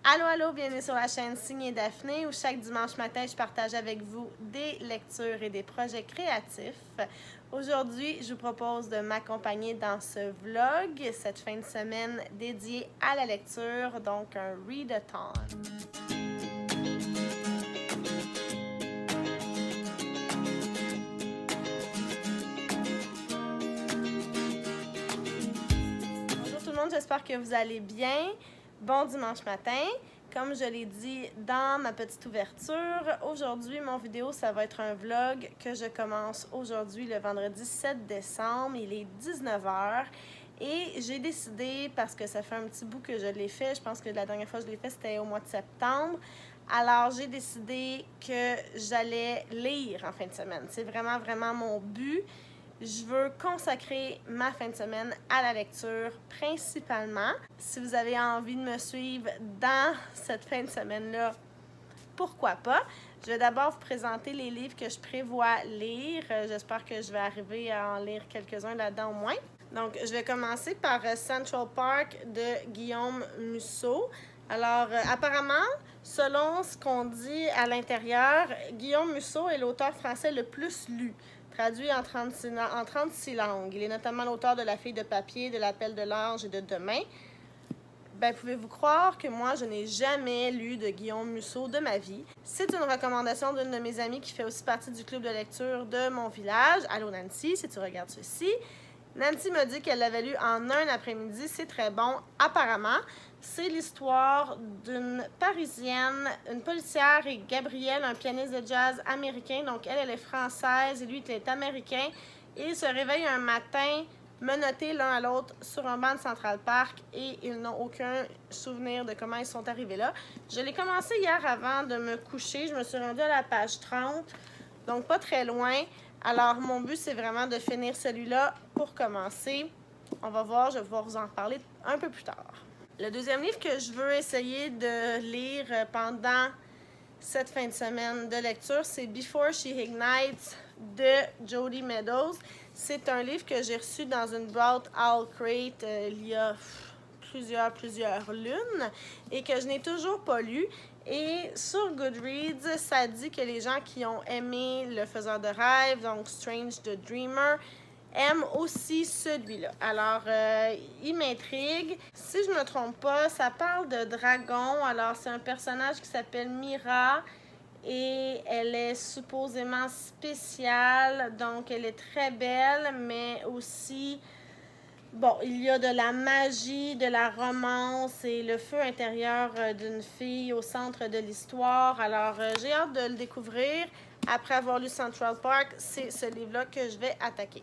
Allô, allô, bienvenue sur la chaîne Signée Daphné où chaque dimanche matin, je partage avec vous des lectures et des projets créatifs. Aujourd'hui, je vous propose de m'accompagner dans ce vlog, cette fin de semaine dédiée à la lecture, donc un readathon. Bonjour tout le monde, j'espère que vous allez bien. Bon dimanche matin. Comme je l'ai dit dans ma petite ouverture, aujourd'hui, mon vidéo, ça va être un vlog que je commence aujourd'hui, le vendredi 7 décembre. Il est 19h et j'ai décidé, parce que ça fait un petit bout que je l'ai fait, je pense que la dernière fois que je l'ai fait, c'était au mois de septembre. Alors, j'ai décidé que j'allais lire en fin de semaine. C'est vraiment mon but. Je veux consacrer ma fin de semaine à la lecture principalement. Si vous avez envie de me suivre dans cette fin de semaine-là, pourquoi pas? Je vais d'abord vous présenter les livres que je prévois lire. J'espère que je vais arriver à en lire quelques-uns là-dedans au moins. Donc, je vais commencer par Central Park de Guillaume Musso. Alors, apparemment, selon ce qu'on dit à l'intérieur, Guillaume Musso est l'auteur français le plus lu, traduit en 36 langues. Il est notamment l'auteur de La fille de papier, de L'appel de l'ange et de Demain. Ben, pouvez-vous croire que moi, je n'ai jamais lu de Guillaume Musso de ma vie. C'est une recommandation d'une de mes amies qui fait aussi partie du club de lecture de mon village. Allô Nancy, si tu regardes ceci. Nancy m'a dit qu'elle l'avait lu en un après-midi. C'est très bon, apparemment. C'est l'histoire d'une Parisienne, une policière et Gabriel, un pianiste de jazz américain. Donc, elle est française et lui, il est américain. Et ils se réveillent un matin menottés l'un à l'autre sur un banc de Central Park et ils n'ont aucun souvenir de comment ils sont arrivés là. Je l'ai commencé hier avant de me coucher. Je me suis rendue à la page 30, donc pas très loin. Alors, mon but, c'est vraiment de finir celui-là pour commencer. On va voir, je vais pouvoir vous en parler un peu plus tard. Le deuxième livre que je veux essayer de lire pendant cette fin de semaine de lecture, c'est Before She Ignites de Jody Meadows. C'est un livre que j'ai reçu dans une boîte Owl Crate il y a plusieurs lunes et que je n'ai toujours pas lu. Et sur Goodreads, ça dit que les gens qui ont aimé Le Faiseur de rêves, donc Strange the Dreamer, aiment aussi celui-là. Alors, il m'intrigue. Si je ne me trompe pas, ça parle de dragon. Alors, c'est un personnage qui s'appelle Mira et elle est supposément spéciale. Donc, elle est très belle, mais aussi... Bon, il y a de la magie, de la romance et le feu intérieur d'une fille au centre de l'histoire. Alors, j'ai hâte de le découvrir. Après avoir lu Central Park, c'est ce livre-là que je vais attaquer.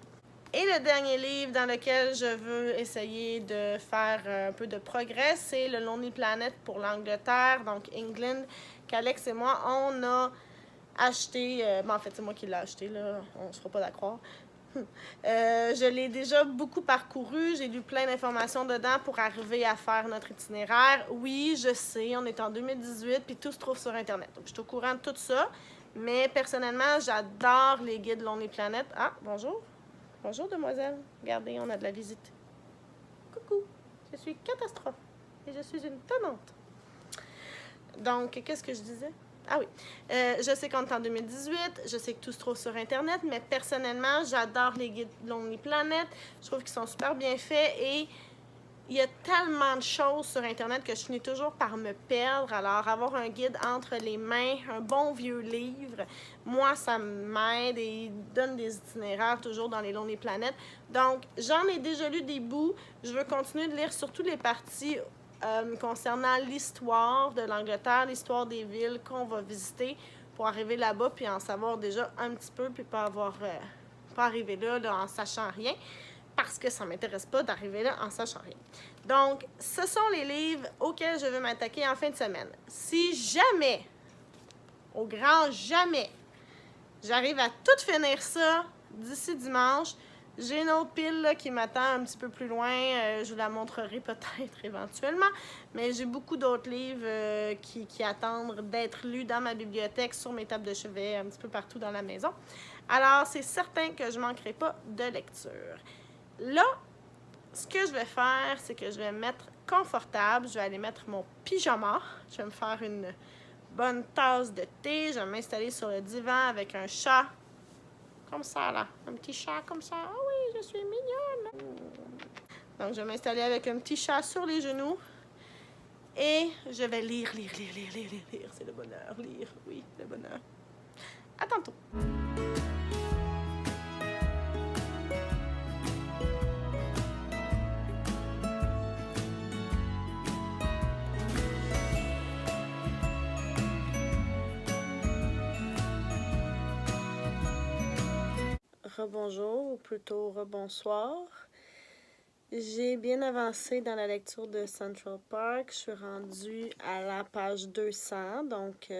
Et le dernier livre dans lequel je veux essayer de faire un peu de progrès, c'est Le Lonely Planet pour l'Angleterre, donc England, qu'Alex et moi, on a acheté. En fait, c'est moi qui l'ai acheté, là, on ne se fera pas d'accord. Je l'ai déjà beaucoup parcouru, j'ai lu plein d'informations dedans pour arriver à faire notre itinéraire. Oui, je sais, on est en 2018 puis tout se trouve sur Internet. Donc, je suis au courant de tout ça, mais personnellement, j'adore les guides Lonely Planet. Ah, bonjour. Bonjour, demoiselle. Regardez, on a de la visite. Coucou, je suis Catastrophe et je suis une tenante. Donc, qu'est-ce que je disais? Ah oui, je sais qu'on est en 2018, je sais que tout se trouve sur Internet, mais personnellement, j'adore les guides Lonely Planet. Je trouve qu'ils sont super bien faits et il y a tellement de choses sur Internet que je finis toujours par me perdre. Alors, avoir un guide entre les mains, un bon vieux livre, moi, ça m'aide et il donne des itinéraires toujours dans les Lonely Planet. Donc, j'en ai déjà lu des bouts. Je veux continuer de lire surtout les parties concernant l'histoire de l'Angleterre, l'histoire des villes qu'on va visiter pour arriver là-bas puis en savoir déjà un petit peu puis pas arriver là en sachant rien parce que ça m'intéresse pas d'arriver là en sachant rien. Donc, ce sont les livres auxquels je veux m'attaquer en fin de semaine. Si jamais, au grand jamais, j'arrive à tout finir ça d'ici dimanche, j'ai une autre pile là, qui m'attend un petit peu plus loin. Je vous la montrerai peut-être éventuellement. Mais j'ai beaucoup d'autres livres qui attendent d'être lus dans ma bibliothèque, sur mes tables de chevet, un petit peu partout dans la maison. Alors, c'est certain que je ne manquerai pas de lecture. Là, ce que je vais faire, c'est que je vais me mettre confortable. Je vais aller mettre mon pyjama. Je vais me faire une bonne tasse de thé. Je vais m'installer sur le divan avec un chat. Comme ça, là. Un petit chat comme ça. Ah oui, je suis mignonne. Donc, je vais m'installer avec un petit chat sur les genoux. Et je vais lire. C'est le bonheur. Lire, oui, le bonheur. À tantôt. Rebonjour, ou plutôt rebonsoir. J'ai bien avancé dans la lecture de Central Park. Je suis rendue à la page 200, donc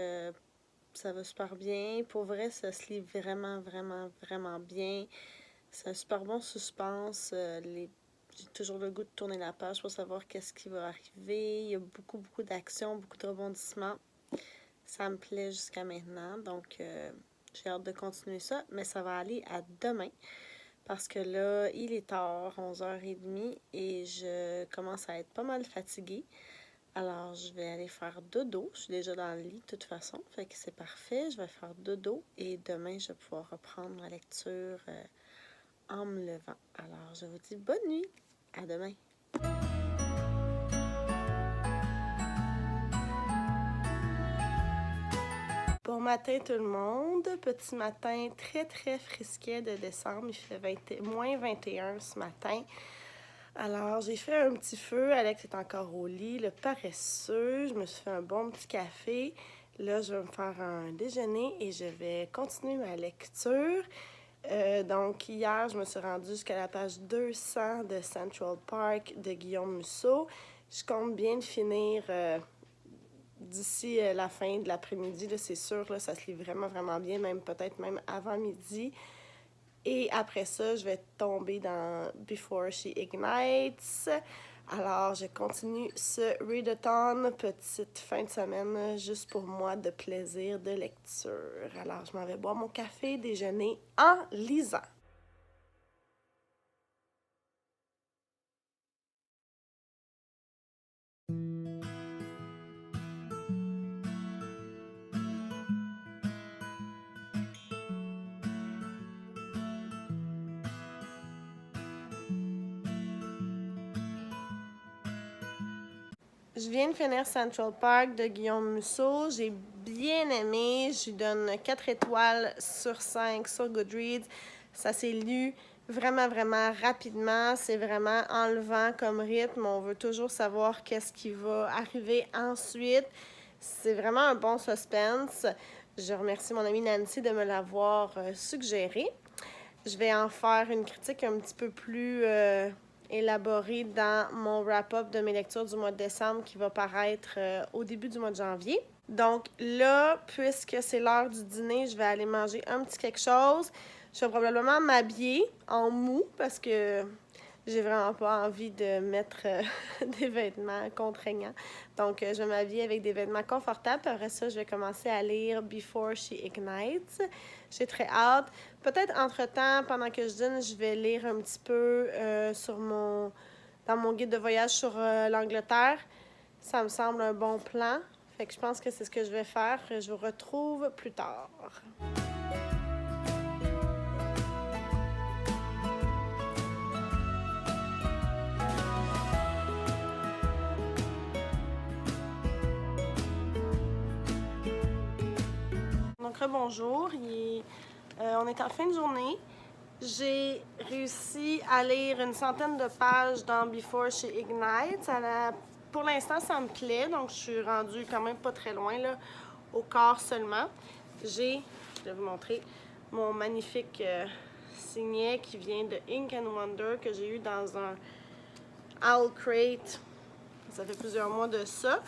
ça va super bien. Pour vrai, ça se lit vraiment bien. C'est un super bon suspense. J'ai toujours le goût de tourner la page pour savoir qu'est-ce qui va arriver. Il y a beaucoup d'action, beaucoup de rebondissements. Ça me plaît jusqu'à maintenant, donc j'ai hâte de continuer ça. Mais ça va aller à demain, parce que là, il est tard, 11h30, et je commence à être pas mal fatiguée. Alors, je vais aller faire dodo. Je suis déjà dans le lit de toute façon, fait que c'est parfait. Je vais faire dodo et demain, je vais pouvoir reprendre ma lecture en me levant. Alors, je vous dis bonne nuit. À demain. Bon matin tout le monde. Petit matin très frisquet de décembre. Il fait moins 21 ce matin. Alors, j'ai fait un petit feu. Alex est encore au lit, le paresseux. Je me suis fait un bon petit café. Là, je vais me faire un déjeuner et je vais continuer ma lecture. Donc, hier, je me suis rendue jusqu'à la page 200 de Central Park de Guillaume Musso. Je compte bien le finir d'ici la fin de l'après-midi. C'est sûr, là, ça se lit vraiment bien, peut-être même avant midi. Et après ça, je vais tomber dans Before She Ignites. Alors, je continue ce readathon, petite fin de semaine, juste pour moi, de plaisir de lecture. Alors, je m'en vais boire mon café, déjeuner en lisant. Je viens de finir Central Park de Guillaume Musso. J'ai bien aimé. Je lui donne 4 étoiles sur 5 sur Goodreads. Ça s'est lu vraiment rapidement. C'est vraiment enlevant comme rythme. On veut toujours savoir qu'est-ce qui va arriver ensuite. C'est vraiment un bon suspense. Je remercie mon amie Nancy de me l'avoir suggéré. Je vais en faire une critique un petit peu plus élaborée dans mon wrap-up de mes lectures du mois de décembre qui va paraître au début du mois de janvier. Donc là, puisque c'est l'heure du dîner, je vais aller manger un petit quelque chose. Je vais probablement m'habiller en mou parce que j'ai vraiment pas envie de mettre des vêtements contraignants. Donc, je vais m'habiller avec des vêtements confortables. Après ça, je vais commencer à lire Before She Ignites. J'ai très hâte. Peut-être entre-temps, pendant que je dîne, je vais lire un petit peu dans mon guide de voyage sur l'Angleterre. Ça me semble un bon plan. Fait que je pense que c'est ce que je vais faire. Je vous retrouve plus tard. Donc, bonjour. On est en fin de journée. J'ai réussi à lire une centaine de pages dans Before She Ignites. Pour l'instant, ça me plaît. Donc, je suis rendue quand même pas très loin, là, au quart seulement. Je vais vous montrer mon magnifique signet qui vient de Ink & Wonder que j'ai eu dans un Owl Crate. Ça fait plusieurs mois de ça.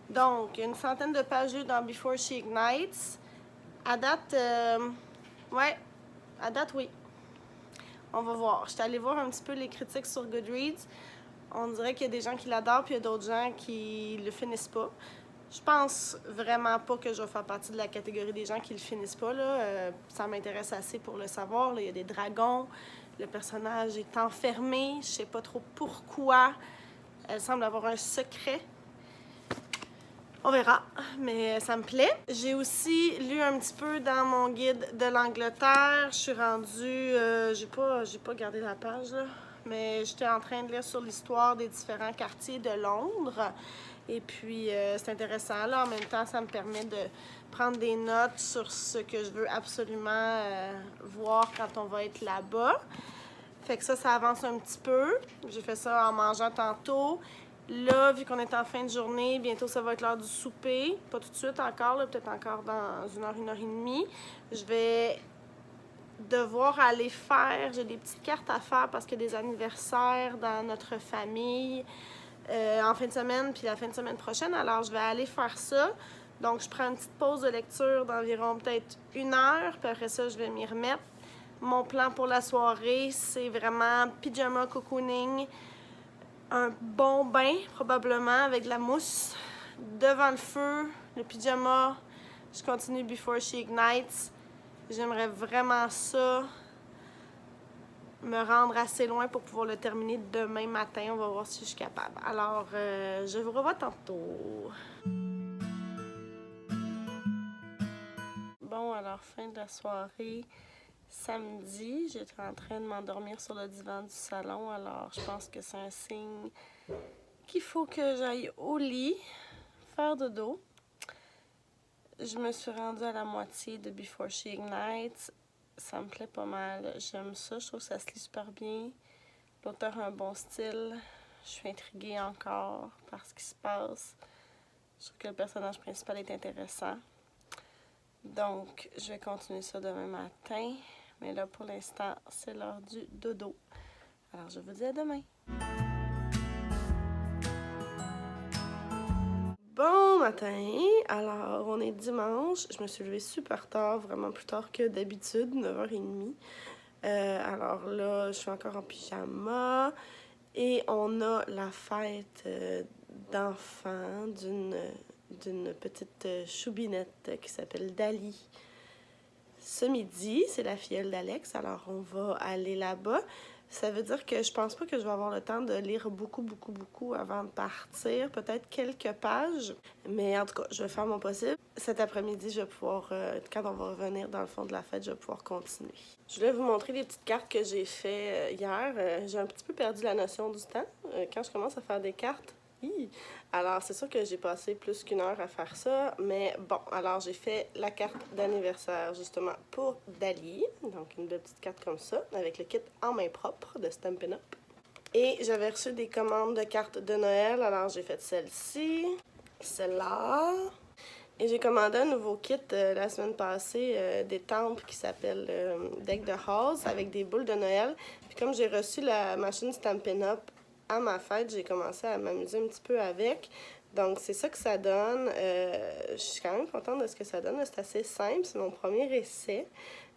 Donc, une centaine de pages lues dans Before She Ignites. À date, oui. On va voir. Je suis allée voir un petit peu les critiques sur Goodreads. On dirait qu'il y a des gens qui l'adorent, puis il y a d'autres gens qui le finissent pas. Je pense vraiment pas que je vais faire partie de la catégorie des gens qui le finissent pas, là. Ça m'intéresse assez pour le savoir. Là, il y a des dragons. Le personnage est enfermé. Je sais pas trop pourquoi. Elle semble avoir un secret. On verra, mais ça me plaît. J'ai aussi lu un petit peu dans mon guide de l'Angleterre. Je suis rendue... j'ai pas gardé la page, là, mais j'étais en train de lire sur l'histoire des différents quartiers de Londres. Et puis, c'est intéressant. Là, en même temps, ça me permet de prendre des notes sur ce que je veux absolument voir quand on va être là-bas. Fait que ça avance un petit peu. J'ai fait ça en mangeant tantôt. Là, vu qu'on est en fin de journée, bientôt ça va être l'heure du souper. Pas tout de suite encore, peut-être encore dans 1 heure et demie. Je vais devoir aller faire... J'ai des petites cartes à faire parce qu'il y a des anniversaires dans notre famille en fin de semaine, puis la fin de semaine prochaine. Alors, je vais aller faire ça. Donc, je prends une petite pause de lecture d'environ peut-être 1 heure, puis après ça, je vais m'y remettre. Mon plan pour la soirée, c'est vraiment pyjama cocooning, un bon bain, probablement, avec de la mousse, devant le feu, le pyjama. Je continue Before She Ignites. J'aimerais vraiment ça, me rendre assez loin pour pouvoir le terminer demain matin. On va voir si je suis capable. Alors, je vous revois tantôt. Bon, alors, fin de la soirée. Samedi, j'étais en train de m'endormir sur le divan du salon, alors je pense que c'est un signe qu'il faut que j'aille au lit, faire dodo. Je me suis rendue à la moitié de Before She Ignites. Ça me plaît pas mal. J'aime ça, je trouve que ça se lit super bien. L'auteur a un bon style. Je suis intriguée encore par ce qui se passe. Je trouve que le personnage principal est intéressant. Donc, je vais continuer ça demain matin. Mais là, pour l'instant, c'est l'heure du dodo. Alors, je vous dis à demain. Bon matin! Alors, on est dimanche. Je me suis levée super tard, vraiment plus tard que d'habitude, 9h30. Alors là, je suis encore en pyjama. Et on a la fête d'enfants d'une petite choubinette qui s'appelle Dali. Ce midi, c'est la filleule d'Alex, alors on va aller là-bas. Ça veut dire que je pense pas que je vais avoir le temps de lire beaucoup avant de partir. Peut-être quelques pages, mais en tout cas, je vais faire mon possible. Cet après-midi, je vais pouvoir, quand on va revenir dans le fond de la fête, je vais pouvoir continuer. Je voulais vous montrer les petites cartes que j'ai fait hier. J'ai un petit peu perdu la notion du temps. Quand je commence à faire des cartes, alors, c'est sûr que j'ai passé plus qu'1 heure à faire ça, mais bon, alors j'ai fait la carte d'anniversaire justement pour Dali, donc une belle petite carte comme ça, avec le kit en main propre de Stampin' Up. Et j'avais reçu des commandes de cartes de Noël, alors j'ai fait celle-ci, celle-là, et j'ai commandé un nouveau kit la semaine passée d'étampes qui s'appelle Deck de Halls avec des boules de Noël. Puis comme j'ai reçu la machine Stampin' Up à ma fête, j'ai commencé à m'amuser un petit peu avec. Donc, c'est ça que ça donne. Je suis quand même contente de ce que ça donne. C'est assez simple. C'est mon premier essai.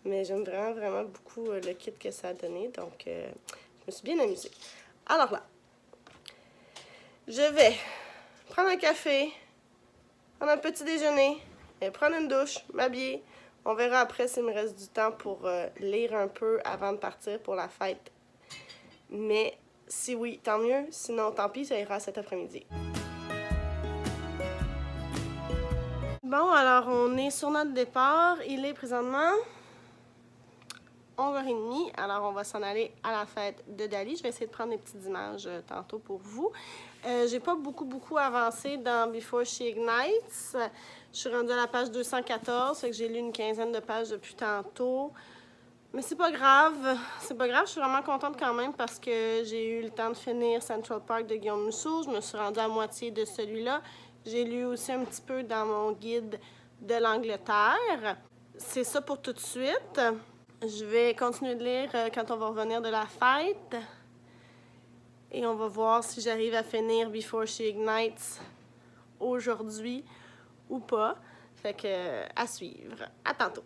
Mais j'aime vraiment beaucoup le kit que ça a donné. Donc, je me suis bien amusée. Alors là, je vais prendre un café, prendre un petit déjeuner, et prendre une douche, m'habiller. On verra après s'il me reste du temps pour lire un peu avant de partir pour la fête. Mais si oui, tant mieux. Sinon, tant pis, ça ira cet après-midi. Bon, alors, on est sur notre départ. Il est présentement 11h30. Alors, on va s'en aller à la fête de Dali. Je vais essayer de prendre des petites images tantôt pour vous. J'ai pas beaucoup avancé dans Before She Ignites. Je suis rendue à la page 214, fait que j'ai lu une quinzaine de pages depuis tantôt. Mais c'est pas grave, je suis vraiment contente quand même parce que j'ai eu le temps de finir Central Park de Guillaume Musso. Je me suis rendue à moitié de celui-là. J'ai lu aussi un petit peu dans mon guide de l'Angleterre. C'est ça pour tout de suite. Je vais continuer de lire quand on va revenir de la fête. Et on va voir si j'arrive à finir Before She Ignites aujourd'hui ou pas. Fait que, à suivre. À tantôt!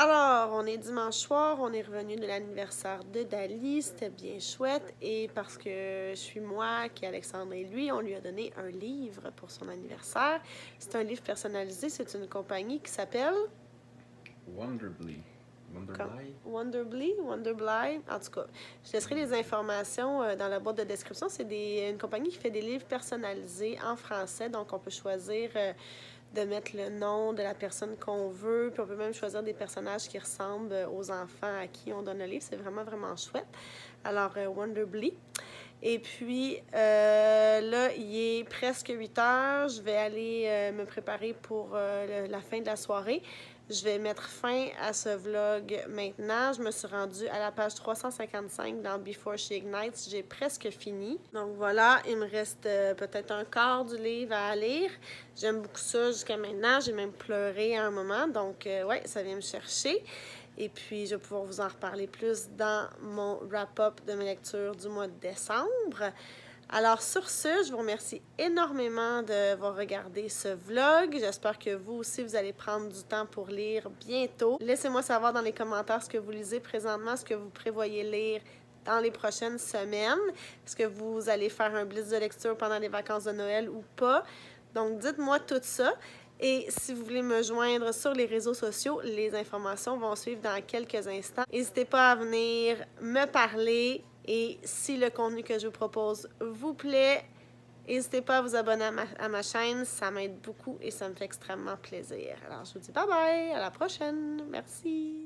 Alors, on est dimanche soir, on est revenu de l'anniversaire de Dali, c'était bien chouette. Et parce que je suis moi, qu'Alexandre et lui, on lui a donné un livre pour son anniversaire. C'est un livre personnalisé, c'est une compagnie qui s'appelle... Wonderbly. Wonderbly. En tout cas, je laisserai les informations dans la boîte de description. C'est une compagnie qui fait des livres personnalisés en français, donc on peut choisir de mettre le nom de la personne qu'on veut, puis on peut même choisir des personnages qui ressemblent aux enfants à qui on donne le livre. C'est vraiment, vraiment chouette. Alors, Wonderbly. Et puis, là, il est presque 8 heures. Je vais aller me préparer pour la fin de la soirée. Je vais mettre fin à ce vlog maintenant. Je me suis rendue à la page 355 dans Before She Ignites. J'ai presque fini. Donc voilà, il me reste peut-être un quart du livre à lire. J'aime beaucoup ça jusqu'à maintenant. J'ai même pleuré à un moment. Donc, ouais, ça vient me chercher. Et puis, je vais pouvoir vous en reparler plus dans mon wrap-up de mes lectures du mois de décembre. Alors, sur ce, je vous remercie énormément d'avoir regardé ce vlog. J'espère que vous aussi, vous allez prendre du temps pour lire bientôt. Laissez-moi savoir dans les commentaires ce que vous lisez présentement, ce que vous prévoyez lire dans les prochaines semaines. Est-ce que vous allez faire un blitz de lecture pendant les vacances de Noël ou pas? Donc, dites-moi tout ça. Et si vous voulez me joindre sur les réseaux sociaux, les informations vont suivre dans quelques instants. N'hésitez pas à venir me parler. Et si le contenu que je vous propose vous plaît, n'hésitez pas à vous abonner à ma chaîne. Ça m'aide beaucoup et ça me fait extrêmement plaisir. Alors, je vous dis bye bye, à la prochaine. Merci.